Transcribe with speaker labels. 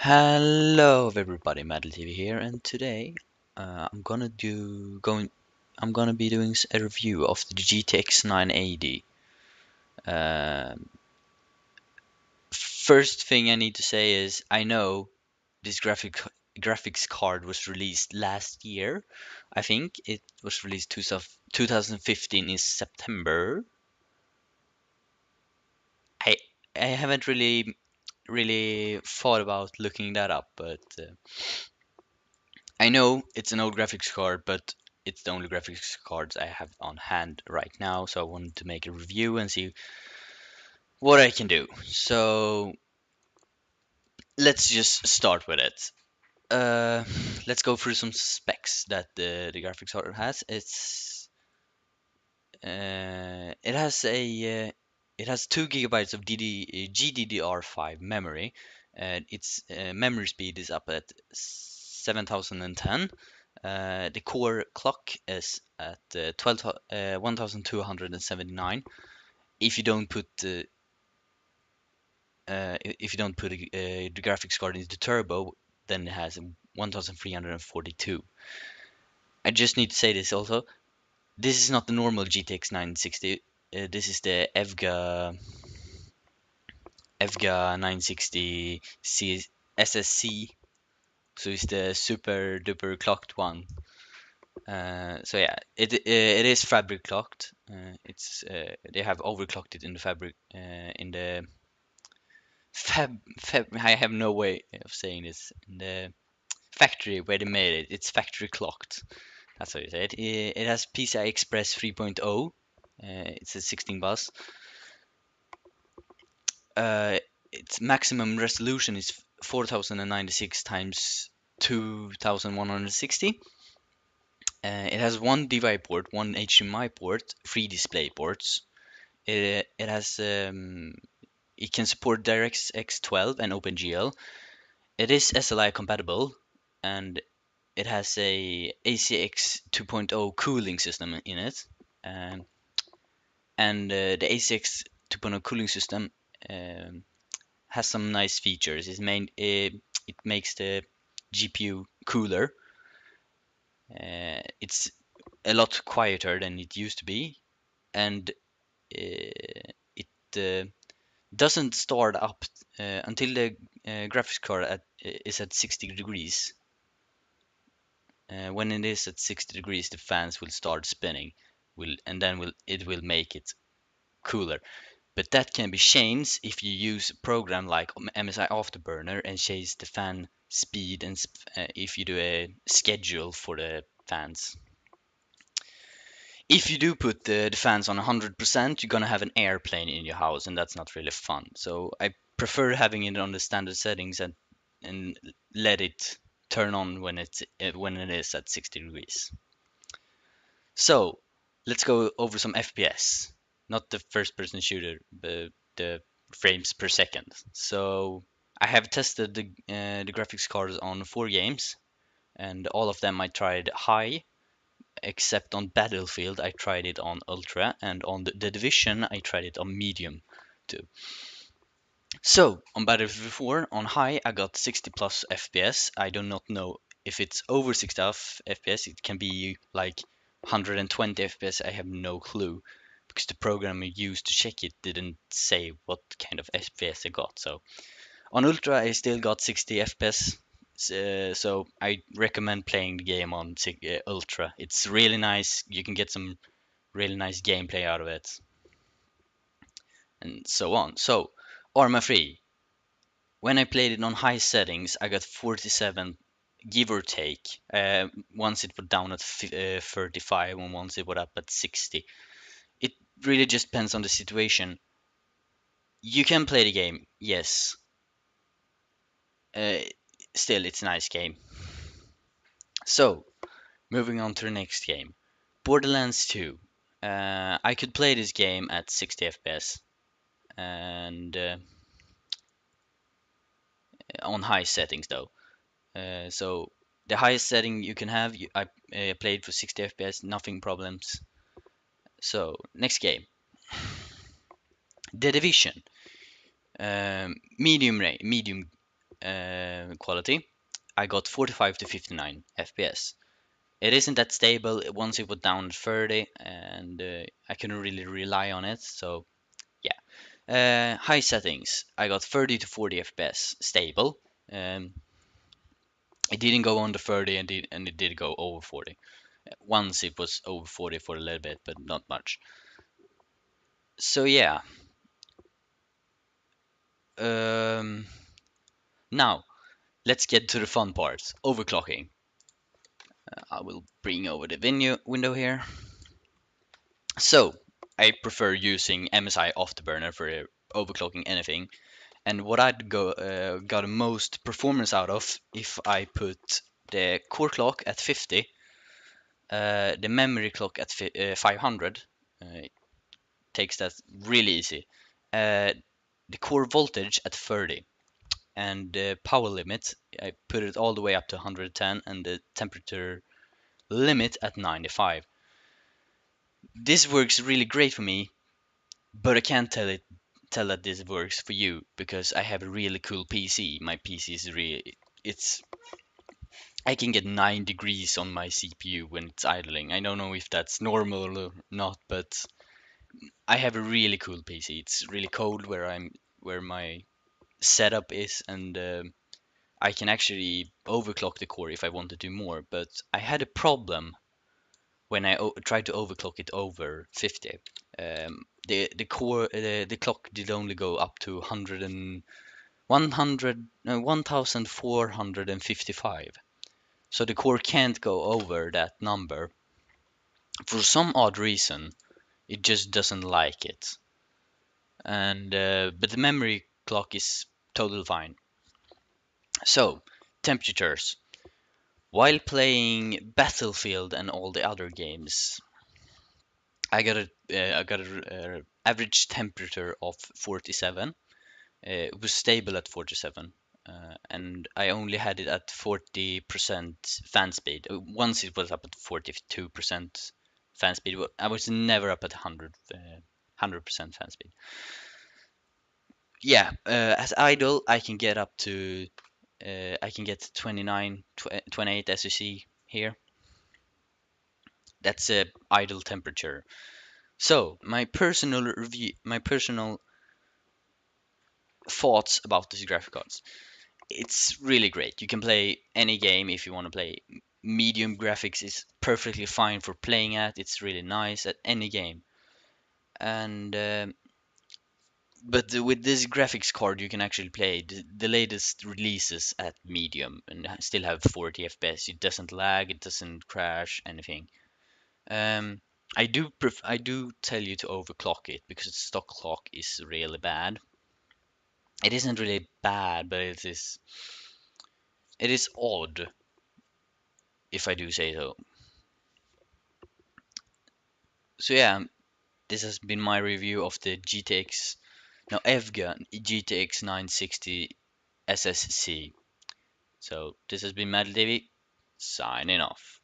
Speaker 1: Hello everybody, MadlyTv here, and today I'm gonna be doing a review of the GTX 980. Um First thing I need to say is I know this graphics card was released last year. I think it was released 2015 in September. I I haven't really thought about looking that up, but I know it's an old graphics card, but it's the only graphics cards I have on hand right now, so I wanted to make a review and see what I can do. So let's just start with it. Uh, let's go through some specs that the graphics card has. It has 2 gigabytes of GDDR5 memory, and its memory speed is up at 7010. The core clock is at 1279. If you don't put if you don't put the graphics card into turbo, then it has 1342. I just need to say this also. This is not the normal GTX 960. This is the EVGA 960 SSC. So it's the super duper clocked one. So yeah, it is fabric clocked. It's They have overclocked it in the fabric in the fab. I have no way of saying this. In the factory where they made it, it's factory clocked. That's how you say it. It has PCI Express 3.0. It's a 16 bus. Uh, its maximum resolution is 4096 times 2160. It has one DVI port, one HDMI port, three display ports. It has it can support DirectX 12 and OpenGL. It is SLI compatible, and it has a ACX 2.0 cooling system in it. Um, the ACX 2.0 cooling system um, has some nice features. It makes the GPU cooler. It's a lot quieter than it used to be, and it doesn't start up until the graphics card is at 60 degrees. When it is at 60 degrees, the fans will start spinning, and then it will make it cooler. But that can be changed if you use a program like MSI Afterburner and change the fan speed, and if you do a schedule for the fans. If you do put the fans on 100%, you're gonna have an airplane in your house, and that's not really fun. So I prefer having it on the standard settings and let it turn on when it is at 60 degrees. So let's go over some FPS, not the first-person shooter, but the frames per second. So I have tested the graphics cards on 4 games, and all of them I tried high, except on Battlefield I tried it on ultra, and on the Division I tried it on medium too. So on Battlefield 4 on high I got 60 plus FPS. I do not know if it's over 60 FPS. It can be like 120 FPS. I have no clue because the program I used to check it didn't say what kind of FPS I got. So on ultra I still got 60 FPS. So I recommend playing the game on ultra. It's really nice. You can get some really nice gameplay out of it, and so on. So Arma 3. When I played it on high settings, I got 47, give or take. Once it was down at 35, and once it was up at 60. It really just depends on the situation. You can play the game, yes. Uh, Still, it's a nice game. So, moving on to the next game, Borderlands 2. I could play this game at 60 FPS and on high settings though. So the highest setting you can have, I played for 60 FPS, nothing problems. So next game, The Division, medium quality, I got 45 to 59 FPS. It isn't that stable. Once it went down to 30, and I couldn't really rely on it. So yeah. High settings, I got 30 to 40 FPS stable. Um, it didn't go under 30, and it did go over 40. Once it was over 40 for a little bit, but not much. So yeah. Um, Now let's get to the fun parts. Overclocking. I will bring over the window here. So I prefer using MSI Afterburner for overclocking anything. And what I'd got the most performance out of if I put the core clock at 50, the memory clock at 500, takes that really easy. The core voltage at 30, and the power limit, I put it all the way up to 110, and the temperature limit at 95. This works really great for me, but I can't tell that this works for you because I have a really cool PC. My PC is really it's I can get 9 degrees on my CPU when it's idling. I don't know if that's normal or not, but I have a really cool PC. It's really cold where my setup is, and I can actually overclock the core if I want to do more. But I had a problem when I tried to overclock it over 50. The clock did only go up to 1455. So the core can't go over that number. For some odd reason, it just doesn't like it. And but the memory clock is totally fine. So temperatures. While playing Battlefield and all the other games, I got a average temperature of 47. It was stable at 47, and I only had it at 40% fan speed. Once it was up at 42% fan speed. I was never up at 100% fan speed. Yeah, at idle I can get up to I can get 29, 28 SSC here. That's a idle temperature. So my personal thoughts about these graphic cards. It's really great. You can play any game if you want to play. Medium graphics is perfectly fine for playing at. It's really nice at any game. And but with this graphics card, you can actually play the latest releases at medium and still have 40 FPS. It doesn't lag. It doesn't crash anything. Um, I do tell you to overclock it because the stock clock is really bad. It isn't really bad, but it is odd, if I do say so. So yeah, this has been my review of the GTX, no, EVGA GTX 960 SSC. So this has been MadlyTv, signing off.